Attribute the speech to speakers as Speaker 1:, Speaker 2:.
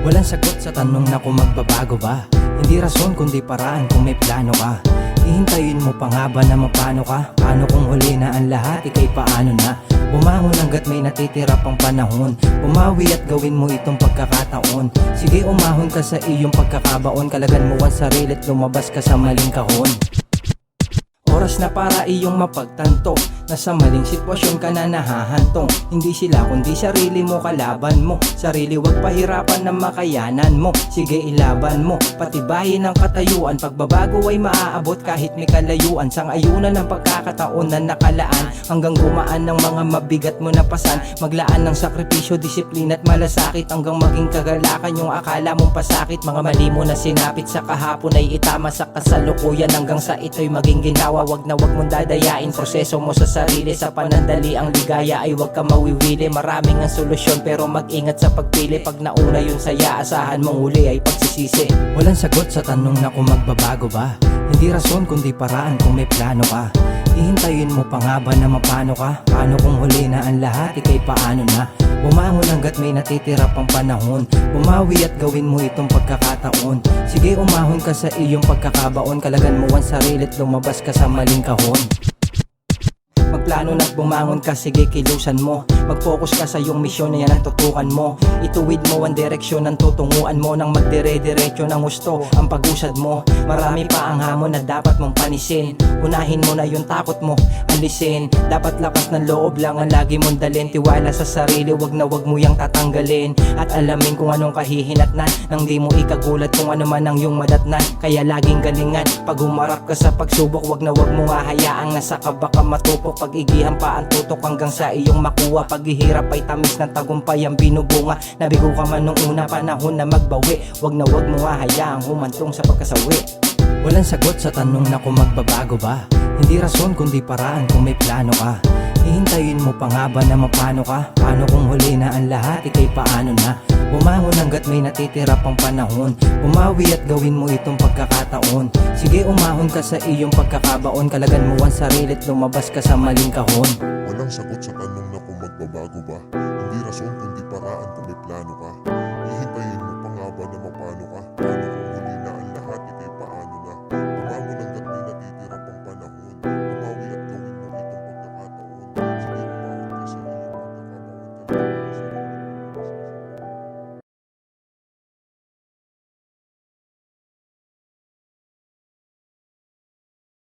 Speaker 1: Walang sagot sa tanong na kung magbabago ba. Hindi rason kundi paraan kung may plano ka. Hihintayin mo pa nga ba na mapano ka? Paano kung huli na ang lahat, ikay paano na? Bumangon hanggat may natitira pang panahon. Bumawi at gawin mo itong pagkakataon. Sige, umahon ka sa iyong pagkakabaon. Kalagan mo ang sarili at lumabas ka sa maling kahon. Oras na para iyong mapagtanto. Nasa maling sitwasyon ka na nahahantong. Hindi sila kundi sarili mo kalaban mo. Sarili wag pahirapan na makayanan mo. Sige, ilaban mo, patibayin ang katayuan. Pagbabago ay maaabot kahit may kalayuan. Sang-ayunan ng pagkakataon na nakalaan, hanggang gumaan ng mga mabigat mo na pasan. Maglaan ng sakripisyo, disiplina at malasakit, hanggang maging kagalakan yung akala mong pasakit. Mga mali mo na sinapit sa kahapon ay itama sa kasalukuyan, hanggang sa ito'y maging ginawa. Wag na wag mong dadayain proseso mo sa sarili. Sa panandali ang ligaya ay wag ka mawiwili. Maraming ang solusyon pero mag-ingat sa pagpili. Pag nauna yung saya, asahan mong huli ay pagsisisi. Walang sagot sa tanong na kung magbabago ba. Hindi rason kundi paraan kung may plano ka. Hihintayin mo pa nga ba na mapano ka? Paano kung huli na ang lahat, ikay paano na? Bumangon hanggat may natitira pang panahon. Bumawi at gawin mo itong pagkakataon. Sige, umahon ka sa iyong pagkakabaon. Kalagan mo ang sarili at lumabas ka sa maling kahon. Magplano na't bumangon ka, sige kilusan mo. Mag-focus ka sa iyong misyon na yan ang tutukan mo. Ituwid mo ang direksyon ng tutunguan mo. Nang magdire-diretso ng gusto ang pag-usad mo. Marami pa ang hamon na dapat mong panisin. Unahin mo na yung takot mo, alisin. Dapat lakas ng loob lang ang lagi mong dalhin. Tiwala sa sarili, wag na wag mo yang tatanggalin. At alamin kung anong kahihinatnan, nang di mo ikagulat kung ano man ang iyong madatnan. Kaya laging galingan, pag humarap ka sa pagsubok, wag na wag mo hahayaang nasa ka baka matupok. Pag-igihan pa ang tutok hanggang sa iyong makuha. Paghihirap ay tamis ng tagumpay ang binubunga. Nabigo ka man nung una, panahon na magbawi. Wag na wag mo hahayaang humantong sa pagkasawi. Walang sagot sa tanong na kung magbabago ba. Hindi rason kundi paraan kung may plano ka. Hihintayin mo pa nga ba na mapano ka? Paano kung huli na ang lahat, ikay paano na? Bumangon hanggat may natitira pang panahon. Bumawi at gawin mo itong pagkakataon. Sige, umahon ka sa iyong pagkakabaon. Kalagan mo ang sarili at lumabas ka sa maling kahon.
Speaker 2: Walang sagot sa tanong na kung magbabago ba. Hindi rason kundi paraan kung may plano ka. Hihintayin mo pa nga ba na mapano ka? Paano